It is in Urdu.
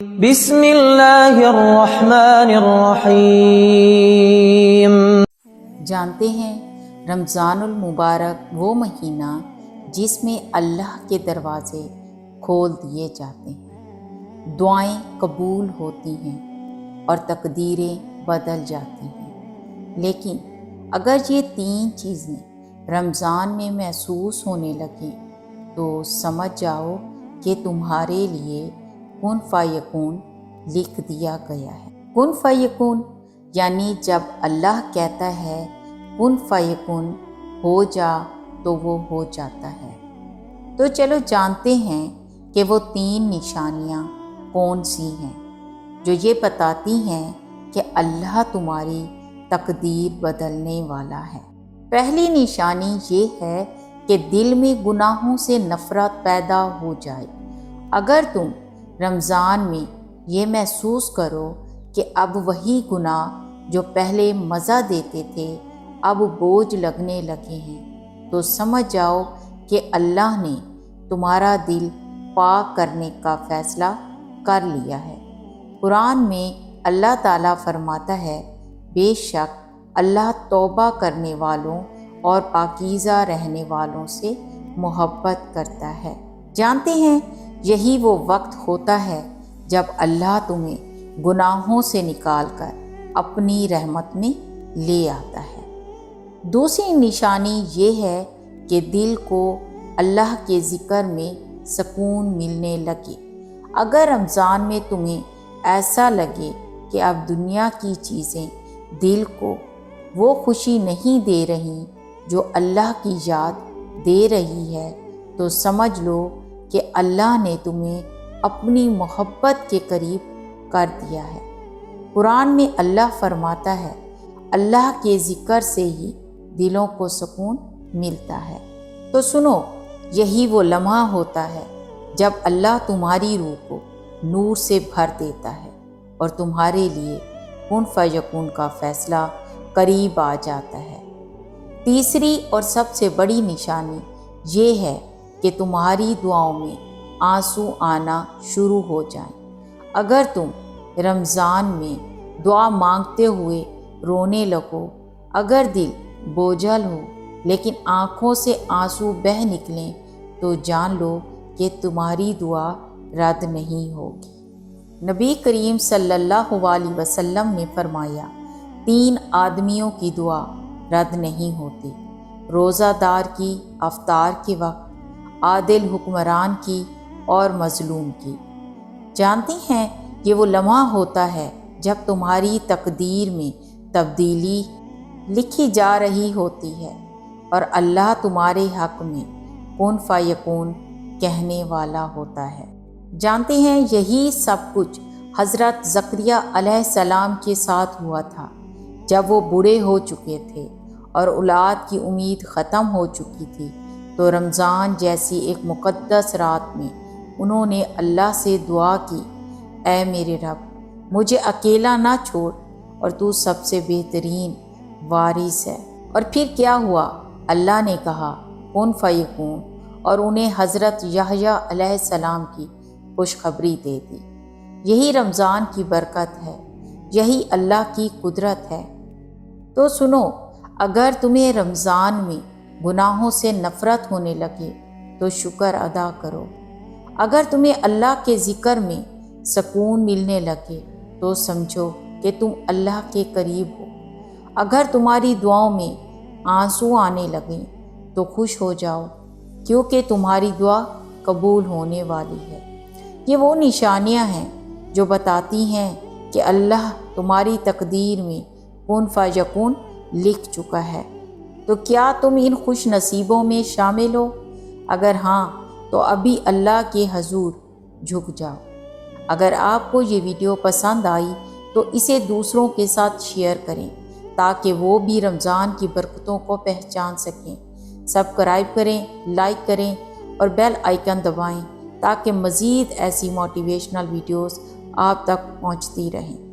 بسم اللہ الرحمن الرحیم۔ جانتے ہیں رمضان المبارک وہ مہینہ جس میں اللہ کے دروازے کھول دیے جاتے ہیں، دعائیں قبول ہوتی ہیں اور تقدیریں بدل جاتی ہیں۔ لیکن اگر یہ تین چیزیں رمضان میں محسوس ہونے لگیں تو سمجھ جاؤ کہ تمہارے لیے کن فیکون لکھ دیا گیا ہے۔ کن فیکون یعنی جب اللہ کہتا ہے کن فیکون ہو جا تو وہ ہو جاتا ہے۔ تو چلو جانتے ہیں کہ وہ تین نشانیاں کون سی ہیں جو یہ بتاتی ہیں کہ اللہ تمہاری تقدیر بدلنے والا ہے۔ پہلی نشانی یہ ہے کہ دل میں گناہوں سے نفرت پیدا ہو جائے۔ اگر تم رمضان میں یہ محسوس کرو کہ اب وہی گناہ جو پہلے مزہ دیتے تھے اب بوجھ لگنے لگے ہیں تو سمجھ جاؤ کہ اللہ نے تمہارا دل پاک کرنے کا فیصلہ کر لیا ہے۔ قرآن میں اللہ تعالیٰ فرماتا ہے، بے شک اللہ توبہ کرنے والوں اور پاکیزہ رہنے والوں سے محبت کرتا ہے۔ جانتے ہیں یہی وہ وقت ہوتا ہے جب اللہ تمہیں گناہوں سے نکال کر اپنی رحمت میں لے آتا ہے۔ دوسری نشانی یہ ہے کہ دل کو اللہ کے ذکر میں سکون ملنے لگے۔ اگر رمضان میں تمہیں ایسا لگے کہ اب دنیا کی چیزیں دل کو وہ خوشی نہیں دے رہی جو اللہ کی یاد دے رہی ہے تو سمجھ لو کہ اللہ نے تمہیں اپنی محبت کے قریب کر دیا ہے۔ قرآن میں اللہ فرماتا ہے، اللہ کے ذکر سے ہی دلوں کو سکون ملتا ہے۔ تو سنو، یہی وہ لمحہ ہوتا ہے جب اللہ تمہاری روح کو نور سے بھر دیتا ہے اور تمہارے لیے کن فیکون کا فیصلہ قریب آ جاتا ہے۔ تیسری اور سب سے بڑی نشانی یہ ہے کہ تمہاری دعاؤں میں آنسو آنا شروع ہو جائیں۔ اگر تم رمضان میں دعا مانگتے ہوئے رونے لگو، اگر دل بوجھل ہو لیکن آنکھوں سے آنسو بہہ نکلیں تو جان لو کہ تمہاری دعا رد نہیں ہوگی۔ نبی کریم صلی اللہ علیہ وسلم نے فرمایا، تین آدمیوں کی دعا رد نہیں ہوتی، روزہ دار کی افطار کے وقت، عادل حکمران کی اور مظلوم کی۔ جانتی ہیں یہ وہ لمحہ ہوتا ہے جب تمہاری تقدیر میں تبدیلی لکھی جا رہی ہوتی ہے اور اللہ تمہارے حق میں کن فیکون کہنے والا ہوتا ہے۔ جانتے ہیں یہی سب کچھ حضرت زکریا علیہ السلام کے ساتھ ہوا تھا جب وہ بوڑھے ہو چکے تھے اور اولاد کی امید ختم ہو چکی تھی، تو رمضان جیسی ایک مقدس رات میں انہوں نے اللہ سے دعا کی، اے میرے رب، مجھے اکیلا نہ چھوڑ اور تو سب سے بہترین وارث ہے۔ اور پھر کیا ہوا؟ اللہ نے کہا کن فیکون اور انہیں حضرت یحییٰ علیہ السلام کی خوشخبری دے دی۔ یہی رمضان کی برکت ہے، یہی اللہ کی قدرت ہے۔ تو سنو، اگر تمہیں رمضان میں گناہوں سے نفرت ہونے لگے تو شکر ادا کرو۔ اگر تمہیں اللہ کے ذکر میں سکون ملنے لگے تو سمجھو کہ تم اللہ کے قریب ہو۔ اگر تمہاری دعاؤں میں آنسو آنے لگیں تو خوش ہو جاؤ، کیونکہ تمہاری دعا قبول ہونے والی ہے۔ یہ وہ نشانیاں ہیں جو بتاتی ہیں کہ اللہ تمہاری تقدیر میں کن فیکون لکھ چکا ہے۔ تو کیا تم ان خوش نصیبوں میں شامل ہو؟ اگر ہاں تو ابھی اللہ کے حضور جھک جاؤ۔ اگر آپ کو یہ ویڈیو پسند آئی تو اسے دوسروں کے ساتھ شیئر کریں تاکہ وہ بھی رمضان کی برکتوں کو پہچان سکیں۔ سبسکرائب کریں، لائک کریں اور بیل آئیکن دبائیں تاکہ مزید ایسی موٹیویشنل ویڈیوز آپ تک پہنچتی رہیں۔